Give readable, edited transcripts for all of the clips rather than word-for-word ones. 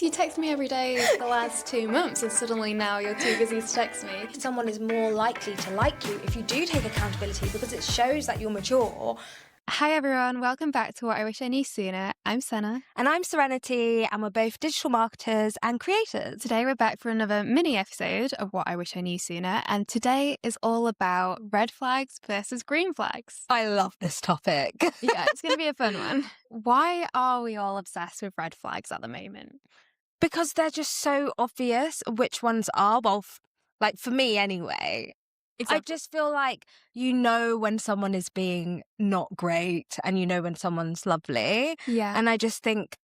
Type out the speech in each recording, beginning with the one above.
You text me every day for the last 2 months and suddenly now you're too busy to text me. Someone is more likely to like you if you do take accountability because it shows that you're mature. Hi everyone, welcome back to What I Wish I Knew Sooner. I'm Senna. And I'm Serenity, and we're both digital marketers and creators. Today we're back for another mini episode of What I Wish I Knew Sooner, and today is all about red flags versus green flags. I love this topic. Yeah, it's going to be a fun one. Why are we all obsessed with red flags at the moment? Because they're just so obvious which ones are. Well, like for me anyway. I just feel like you know when someone is being not great and you know when someone's lovely. Yeah. And I just think,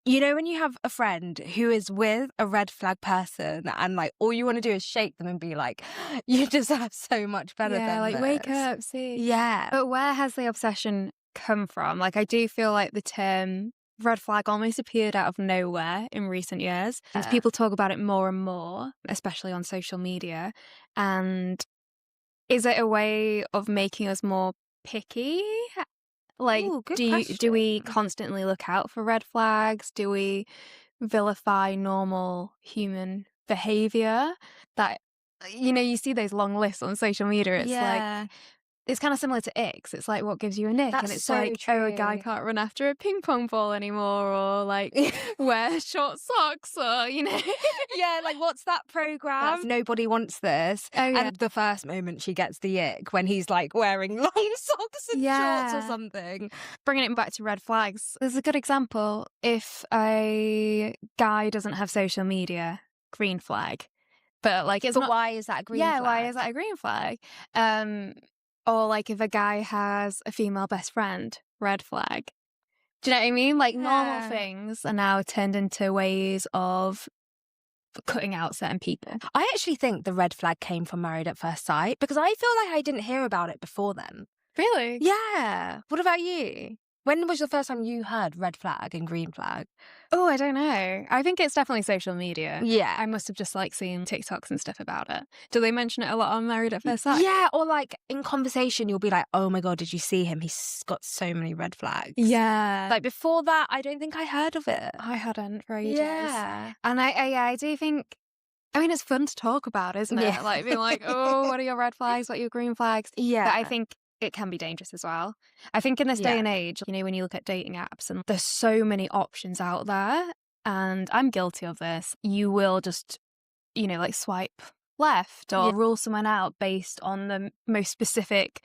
you know, when you have a friend who is with a red flag person and like all you want to do is shake them and be like, you deserve so much better than like this. wake up, see. Yeah. But where has the obsession come from? Like I do feel like the term red flag almost appeared out of nowhere in recent years. And people talk about it more and more, especially on social media. And is it a way of making us more picky? Like, Ooh, good do we question. constantly look out for red flags? Do we vilify normal human behavior? That, you know, you see those long lists on social media. It's like, it's kind of similar to icks. It's like, what gives you an ick? That's And it's so like, oh, a guy true. can't run after a ping pong ball anymore, or like wear short socks, or, you know. Yeah, like what's that program? Nobody wants this. Oh, yeah. And the first moment she gets the ick when he's like wearing long socks and shorts or something. Bringing it back to red flags, there's a good example. If a guy doesn't have social media, green flag. But like it's But not. why is that a green flag? Yeah, why is that a green flag? Or like if a guy has a female best friend, red flag. Do you know what I mean? Like normal things are now turned into ways of cutting out certain people. I actually think the red flag came from Married at First Sight because I feel like I didn't hear about it before then. Really? Yeah. What about you? When was the first time you heard red flag and green flag? Oh, I don't know. I think it's definitely social media. Yeah. I must have just like seen TikToks and stuff about it. Do they mention it a lot on Married at First Sight? Yeah, or like in conversation, you'll be like, oh my God, did you see him? He's got so many red flags. Yeah. Like before that, I don't think I heard of it. I hadn't for ages. Yeah. And I do think, I mean, it's fun to talk about, isn't it? Yeah. Like being like, oh, what are your red flags? What are your green flags? Yeah. But I think it can be dangerous as well. I think in this day and age, you know, when you look at dating apps and there's so many options out there, and I'm guilty of this, you will just, you know, like swipe left or rule someone out based on the most specific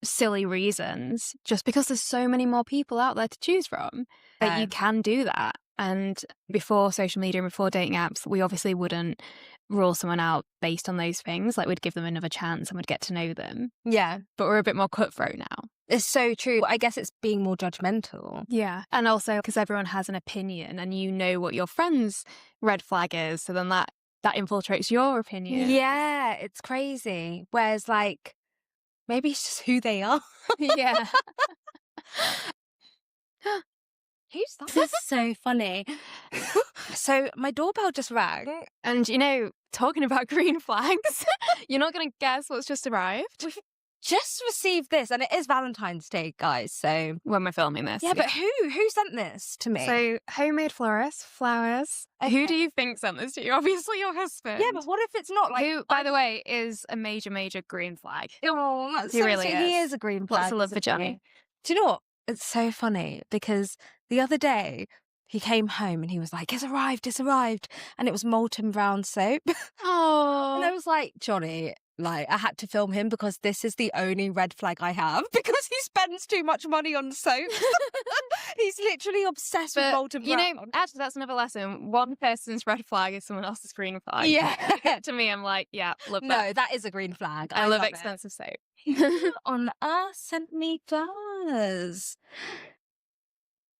silly reasons, just because there's so many more people out there to choose from that you can do that. And before social media and before dating apps, we obviously wouldn't rule someone out based on those things. Like we'd give them another chance and we'd get to know them. Yeah. But we're a bit more cutthroat now. It's so true. I guess it's being more judgmental. Yeah. And also because everyone has an opinion and you know what your friend's red flag is. So then that infiltrates your opinion. Yeah, it's crazy. Whereas like, maybe it's just who they are. Yeah. Who's that? This is so funny. So my doorbell just rang. And, you know, talking about green flags, you're not going to guess what's just arrived. We've just received this, and it is Valentine's Day, guys. So when we're filming this. Yeah, but who sent this to me? So homemade flowers. Okay. Who do you think sent this to you? Obviously your husband. Yeah, but what if it's not? Like, who, by the way, is a major green flag. Oh, that's He so really sweet. He is. is a green flag. Lots of love for isn't he? Johnny. Do you know what? It's so funny because the other day he came home and he was like, it's arrived. And it was molten brown soap. Oh. And I was like, Johnny, like, I had to film him because this is the only red flag I have because he spends too much money on soap. He's literally obsessed with molten brown. You know, actually, that's another lesson. One person's red flag is someone else's green flag. Yeah. To me, I'm like, yeah, love that. No, that is a green flag. I love it. expensive soap. Who on earth sent me flowers?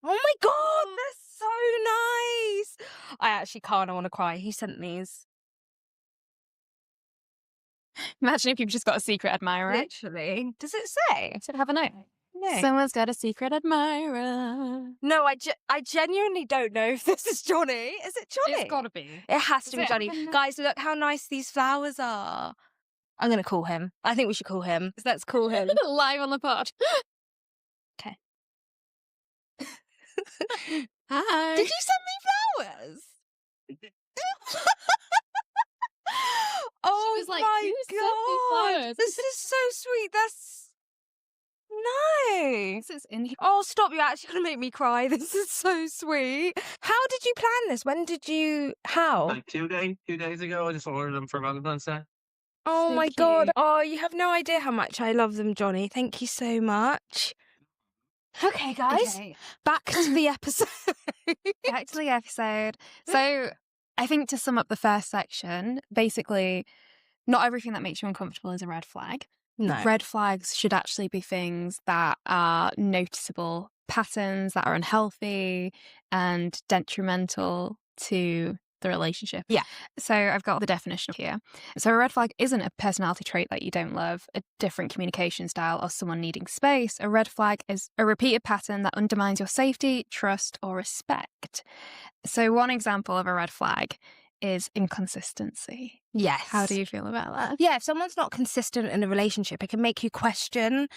Oh my God, they're so nice. I actually can't. I want to cry. He sent these. Imagine if you've just got a secret admirer. Literally. Does it say? Should have a note. No. Someone's got a secret admirer. No, I genuinely don't know if this is Johnny. Is it Johnny? It's gotta be. It has to Is be it? Johnny. Guys, look how nice these flowers are. I'm going to call him. I think we should call him. Let's call him. Live on the pod. Okay. Hi. Did you send me flowers? Oh was like, my "Who said these God. words?" This is so sweet. That's no. This is in here. Oh, stop. You're actually going to make me cry. This is so sweet. How did you plan this? When did you, how? Like 2 days ago, I just ordered them for Valentine's Day. Oh So my God. cute. Oh, you have no idea how much I love them, Johnny. Thank you so much. Okay, guys, Okay, back to the episode. back to the episode. So I think to sum up the first section, basically, not everything that makes you uncomfortable is a red flag. No. Red flags should actually be things that are noticeable patterns that are unhealthy and detrimental to the relationship. Yeah. So I've got the definition here. So a red flag isn't a personality trait that you don't love, a different communication style, or someone needing space. A red flag is a repeated pattern that undermines your safety, trust, or respect. So one example of a red flag is inconsistency. Yes. How do you feel about that? Yeah, if someone's not consistent in a relationship, it can make you question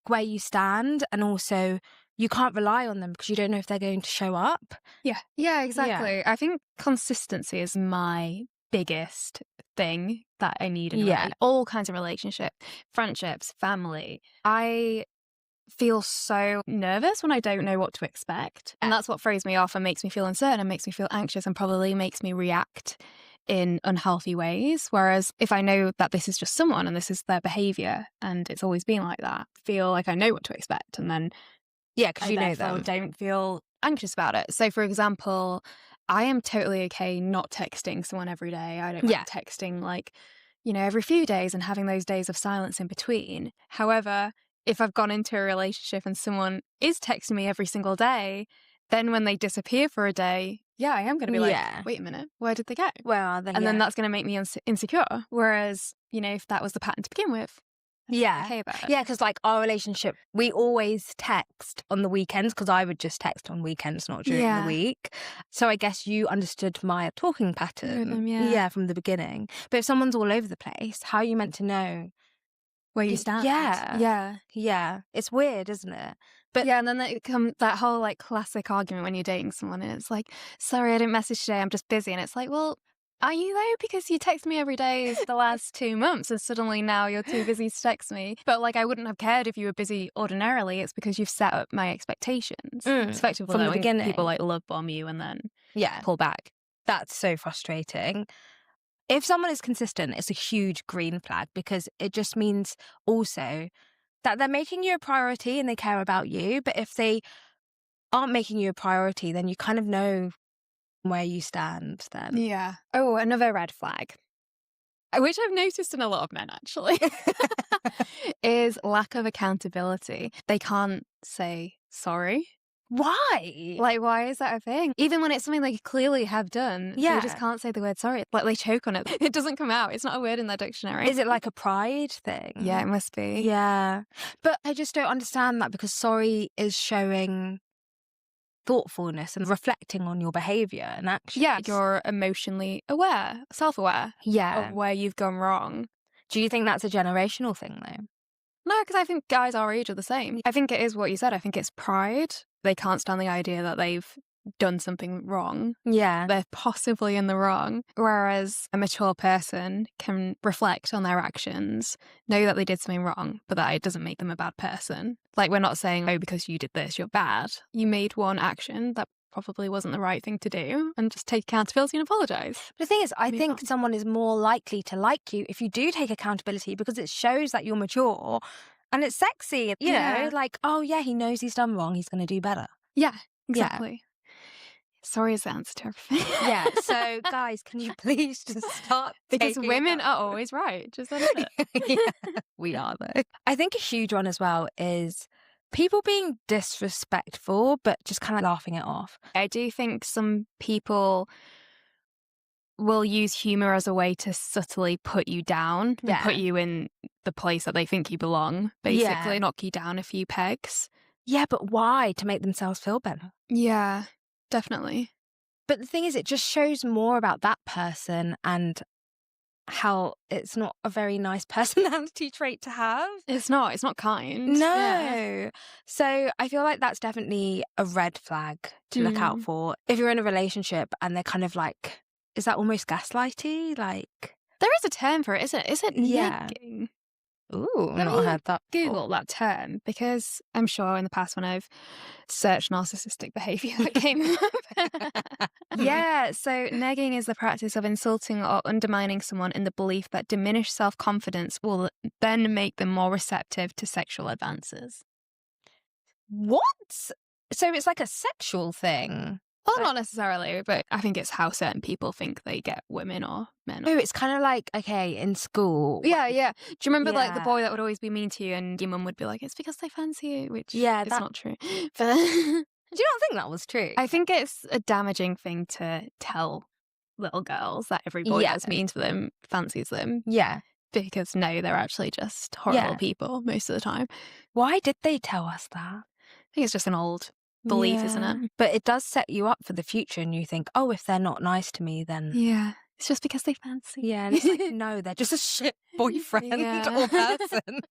where you stand, and also you can't rely on them because you don't know if they're going to show up. Yeah, exactly. I think consistency is my biggest thing that I need in all kinds of relationship, friendships, family. I feel so nervous when I don't know what to expect. And that's what throws me off and makes me feel uncertain and makes me feel anxious and probably makes me react in unhealthy ways. Whereas if I know that this is just someone and this is their behavior and it's always been like that, I feel like I know what to expect. And then because you know therefore them. don't feel anxious about it. So for example, I am totally okay not texting someone every day. I don't like texting every few days and having those days of silence in between. However, if I've gone into a relationship and someone is texting me every single day, then when they disappear for a day, I am going to be like, wait a minute, where did they go? Where are they? And then that's going to make me insecure. Whereas, if that was the pattern to begin with, okay about it. Yeah, because our relationship, we always text on the weekends because I would just text on weekends, not during the week. So I guess you understood my talking pattern. Rhythm, from the beginning. But if someone's all over the place, how are you meant to know where you stand? Yeah. It's weird, isn't it? But and then it comes that whole classic argument when you're dating someone and it's like, sorry, I didn't message today, I'm just busy. And it's like, well, are you though? Because you text me every day the last 2 months and suddenly now you're too busy to text me. But I wouldn't have cared if you were busy ordinarily. It's because you've set up my expectations. It's effectively from the beginning. People love bomb you and then pull back. That's so frustrating. If someone is consistent, it's a huge green flag because it just means also that they're making you a priority and they care about you. But if they aren't making you a priority, then you kind of know where you stand then. Yeah. Oh, another red flag, which I've noticed in a lot of men actually, is lack of accountability. They can't say sorry. Why? Why is that a thing? Even when it's something they clearly have done, they just can't say the word sorry. They choke on it. It doesn't come out. It's not a word in their dictionary. Is it like a pride thing? Yeah, it must be. Yeah. But I just don't understand that because sorry is showing thoughtfulness and reflecting on your behaviour and actions. Yeah, you're emotionally aware, self-aware of where you've gone wrong. Do you think that's a generational thing though? No, because I think guys our age are the same. I think it is what you said. I think it's pride. They can't stand the idea that they've done something wrong. Yeah. They're possibly in the wrong. Whereas a mature person can reflect on their actions, know that they did something wrong, but that it doesn't make them a bad person. We're not saying, oh, because you did this, you're bad. You made one action that probably wasn't the right thing to do and just take accountability and apologise. But the thing is, I think someone is more likely to like you if you do take accountability because it shows that you're mature and it's sexy. You know, oh yeah, he knows he's done wrong, he's going to do better. Yeah, exactly. Sorry is the answer to everything. So guys, can you please just start? Because women are always right. Just admit it. We are though. I think a huge one as well is people being disrespectful, but just kind of laughing it off. I do think some people will use humour as a way to subtly put you down and put you in the place that they think you belong, basically knock you down a few pegs. Yeah, but why? To make themselves feel better. Yeah, definitely. But the thing is, it just shows more about that person and how it's not a very nice personality trait to have. It's not kind. No. Yeah. So I feel like that's definitely a red flag to look out for. If you're in a relationship and they're kind of is that almost gaslighty? Like, there is a term for it, isn't it? Is it Yeah. negging? ooh, Let not me heard that before. Google that term, because I'm sure in the past when I've searched narcissistic behaviour that came up. Yeah, so negging is the practice of insulting or undermining someone in the belief that diminished self-confidence will then make them more receptive to sexual advances. What? So it's like a sexual thing? Well, not necessarily, but I think it's how certain people think they get women or men. Oh, it's kind of like, okay, in school. Yeah. Do you remember like the Yeah. boy that would always be mean to you and your mum would be like, it's because they fancy you, which Yeah, is that- not true. But Do you not think that was true? I think it's a damaging thing to tell little girls that every boy Yeah. that's mean to them fancies them. Yeah. Because no, they're actually just horrible Yeah. people most of the time. Why did they tell us that? I think it's just an old belief, isn't it? But it does set you up for the future, and you think, oh, if they're not nice to me, then Yeah. It's just because they fancy. yeah. And it's like, no, they're just a shit boyfriend Yeah. or person.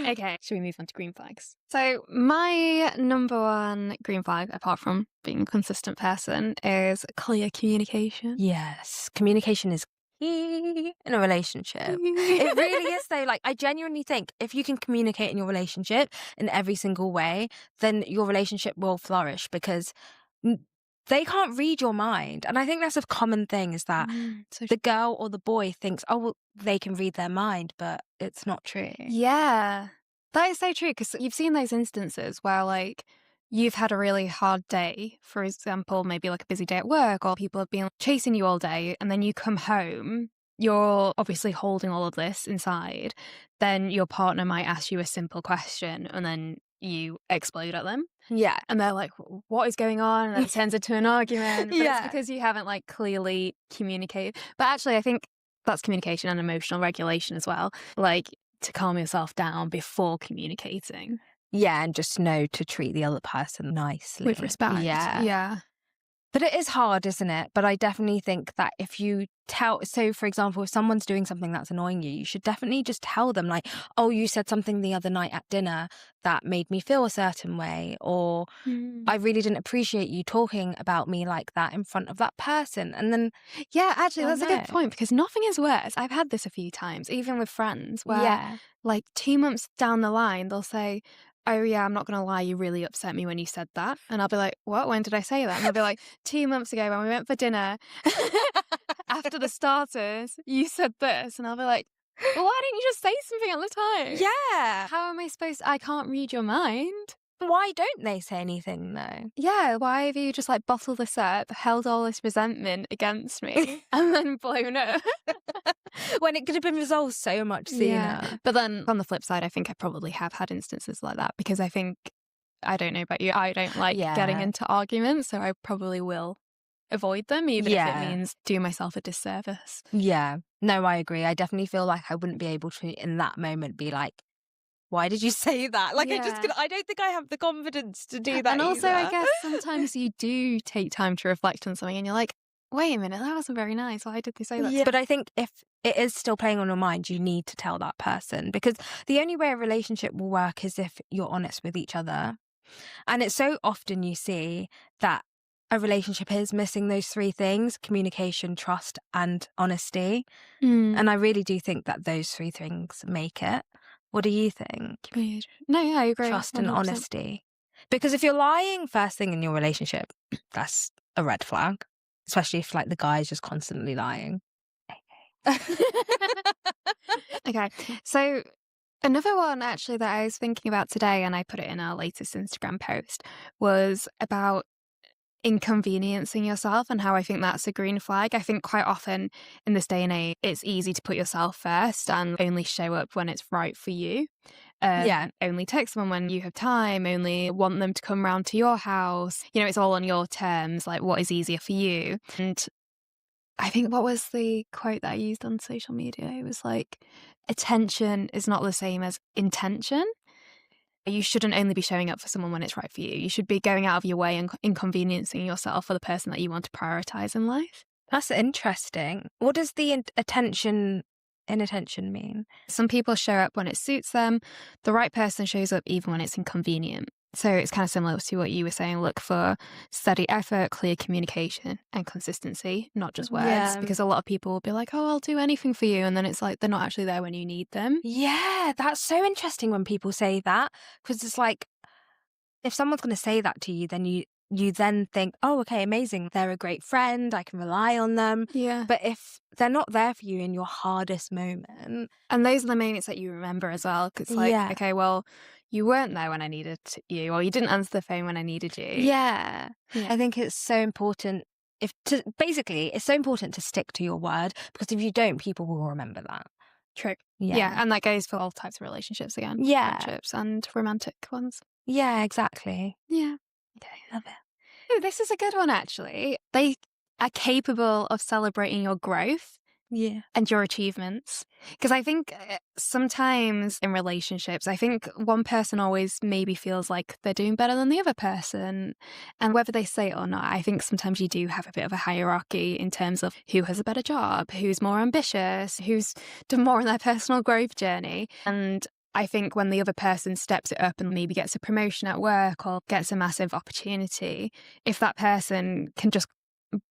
Okay, should we move on to green flags? So my number one green flag, apart from being a consistent person, is clear communication. Yes, communication is key in a relationship. It really is, though. Like, I genuinely think if you can communicate in your relationship in every single way, then your relationship will flourish, because they can't read your mind. And I think that's a common thing, is that the girl or the boy thinks, oh, well, they can read their mind, but it's not true. Yeah, that is so true, because you've seen those instances where, like, you've had a really hard day, for example, maybe like a busy day at work, or people have been chasing you all day, and then you come home, you're obviously holding all of this inside, then your partner might ask you a simple question, and then you explode at them. Yeah. And they're like, what is going on? And then it turns into an argument. But Yeah. it's because you haven't, like, clearly communicated. But actually, I think that's communication and emotional regulation as well. Like, to calm yourself down before communicating. Yeah, and just know to treat the other person nicely. With respect. Yeah. Yeah. But it is hard, isn't it? But I definitely think that if you tell, so for example, if someone's doing something that's annoying you, you should definitely just tell them, like, oh, you said something the other night at dinner that made me feel a certain way, or I really didn't appreciate you talking about me like that in front of that person. And then, yeah, actually, they'll that's a good know. point, because nothing is worse. I've had this a few times, even with friends, where Yeah. like 2 months down the line, they'll say, oh yeah, I'm not going to lie, you really upset me when you said that. And I'll be like, what? When did I say that? And they'll be like, 2 months ago when we went for dinner, after the starters, you said this. And I'll be like, well, why didn't you just say something at the time? Yeah. How am I supposed to? I can't read your mind. Why don't they say anything, though? Yeah, why have you just, like, bottled this up, held all this resentment against me, and then blown up? When it could have been resolved so much sooner. Yeah. But then on the flip side, I think I probably have had instances like that, because I think, I don't know about you, I don't like getting into arguments, so I probably will avoid them, even if it means do myself a disservice. Yeah. No, I agree. I definitely feel like I wouldn't be able to, in that moment, be like, why did you say that? Like, I don't think I have the confidence to do that. And also, either. I guess sometimes you do take time to reflect on something and you're like, wait a minute, that wasn't very nice. Why did they say that? Yeah. But I think if it is still playing on your mind, you need to tell that person, because the only way a relationship will work is if you're honest with each other. And it's so often you see that a relationship is missing those three things: communication, trust, and honesty. And I really do think that those three things make it. What do you think? No, yeah, I agree. Trust 100%. and honesty. Because if you're lying first thing in your relationship, that's a red flag. Especially if, like, the guy's just constantly lying. Okay, so another one actually that I was thinking about today, and I put it in our latest Instagram post, was about inconveniencing yourself, and how I think that's a green flag. I think quite often in this day and age, it's easy to put yourself first and only show up when it's right for you. Only text someone when you have time, only want them to come round to your house. You know, it's all on your terms, like what is easier for you. And I think, what was the quote that I used on social media? It was like, attention is not the same as intention. You shouldn't only be showing up for someone when it's right for you. You should be going out of your way and inconveniencing yourself for the person that you want to prioritize in life. That's interesting. What does the inattention mean? Some people show up when it suits them. The right person shows up even when it's inconvenient. So it's kind of similar to what you were saying. Look for steady effort, clear communication, and consistency, not just words. Yeah. Because a lot of people will be like, oh, I'll do anything for you. And then it's like they're not actually there when you need them. Yeah, that's so interesting when people say that, because it's like, if someone's going to say that to you, then you then think, oh, okay, amazing. They're a great friend. I can rely on them. Yeah. But if they're not there for you in your hardest moment. And those are the moments that you remember as well. Because it's like, okay, well, you weren't there when I needed you, or you didn't answer the phone when I needed you. Yeah. I think it's so important basically, it's so important to stick to your word, because if you don't, people will remember that. True. Yeah. And that goes for all types of relationships again. Yeah. Friendships and romantic ones. Yeah, exactly. Yeah. Okay, love it. Oh, this is a good one, actually. They are capable of celebrating your growth and your achievements. Because I think sometimes in relationships, I think one person always maybe feels like they're doing better than the other person. And whether they say it or not, I think sometimes you do have a bit of a hierarchy in terms of who has a better job, who's more ambitious, who's done more on their personal growth journey. And I think when the other person steps it up and maybe gets a promotion at work or gets a massive opportunity, if that person can just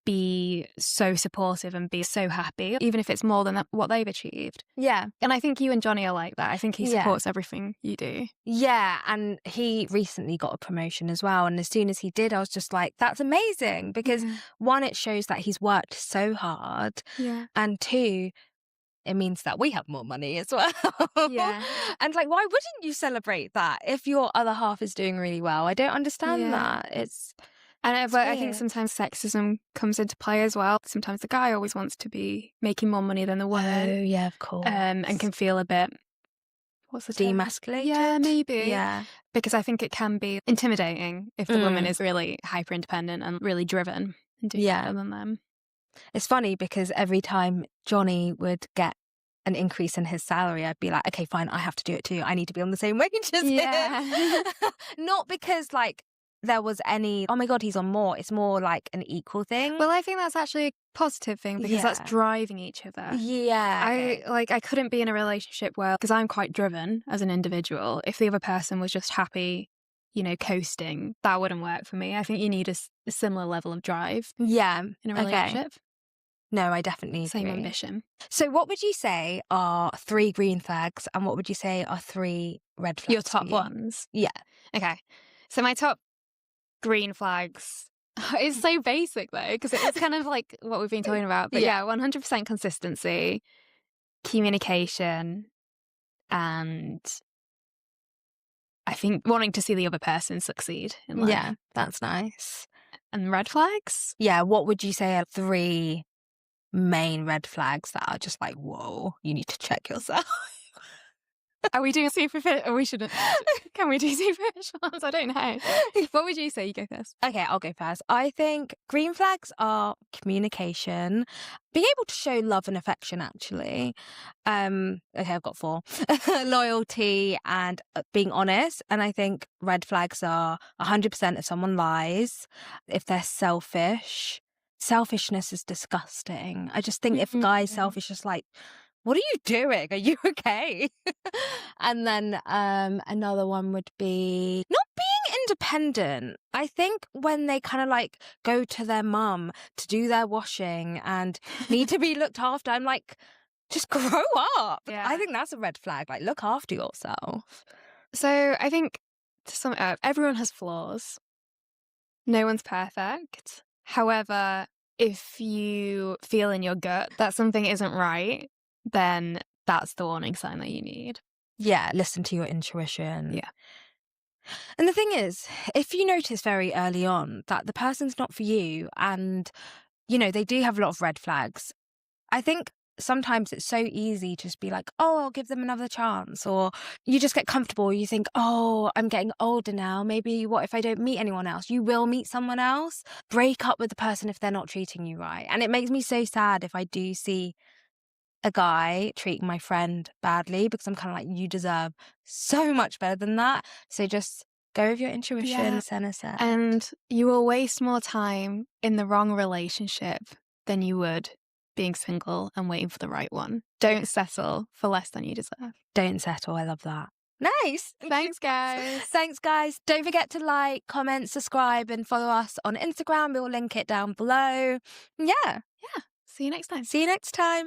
be so supportive and be so happy, even if it's more than what they've achieved. Yeah. And I think you and Johnny are like that. I think he supports everything you do. Yeah, and he recently got a promotion as well. And as soon as he did, I was just like, that's amazing. Because one, it shows that he's worked so hard. Yeah. And two, it means that we have more money as well. Yeah. And like, why wouldn't you celebrate that if your other half is doing really well? I don't understand that. But I think sometimes sexism comes into play as well. Sometimes the guy always wants to be making more money than the woman. Oh, yeah, of course. And can feel a bit, what's the term? Demasculated? Yeah, maybe. Yeah. Because I think it can be intimidating if the woman is really hyper-independent and really driven and doing better than them. It's funny because every time Johnny would get an increase in his salary, I'd be like, okay, fine, I have to do it too. I need to be on the same wage as him. Not because like there was any, oh my God, he's on more. It's more like an equal thing. Well, I think that's actually a positive thing because that's driving each other. Yeah. I couldn't be in a relationship where, because I'm quite driven as an individual, if the other person was just happy, coasting, that wouldn't work for me. I think you need a similar level of drive. Yeah. In a relationship. Okay. No, I definitely agree. Same ambition. So what would you say are 3 green flags and what would you say are 3 red flags? Your top ones? Yeah. Okay. So my top green flags, it's so basic though, because it's kind of like what we've been talking about. But 100% consistency, communication, and I think wanting to see the other person succeed in life. Yeah, that's nice. And red flags? Yeah, what would you say are 3 main red flags that are just like, whoa, you need to check yourself? Are we doing superficial? Or we shouldn't. Can we do superficial ones? I don't know. What would you say? You go first. Okay, I'll go first. I think green flags are communication, being able to show love and affection, actually. Okay, I've got 4. Loyalty and being honest. And I think red flags are 100% if someone lies, if they're selfish. Selfishness is disgusting. I just think if a guy's selfish, just like, what are you doing? Are you okay? And then another one would be not being independent. I think when they kind of like go to their mum to do their washing and need to be looked after, I'm like, just grow up. Yeah. I think that's a red flag. Like, look after yourself. So I think to sum it up, everyone has flaws. No one's perfect. However, if you feel in your gut that something isn't right, then that's the warning sign that you need. Yeah, listen to your intuition. Yeah. And the thing is, if you notice very early on that the person's not for you and, they do have a lot of red flags, I think sometimes it's so easy to just be like, oh, I'll give them another chance. Or you just get comfortable. You think, oh, I'm getting older now. Maybe what if I don't meet anyone else? You will meet someone else. Break up with the person if they're not treating you right. And it makes me so sad if I do see a guy treating my friend badly, because I'm kind of like, you deserve so much better than that. So just go with your intuition, Senna. And you will waste more time in the wrong relationship than you would being single and waiting for the right one. Don't settle for less than you deserve. Don't settle. I love that. Nice. Thanks, guys. Thanks, guys. Don't forget to like, comment, subscribe, and follow us on Instagram. We'll link it down below. Yeah. See you next time. See you next time.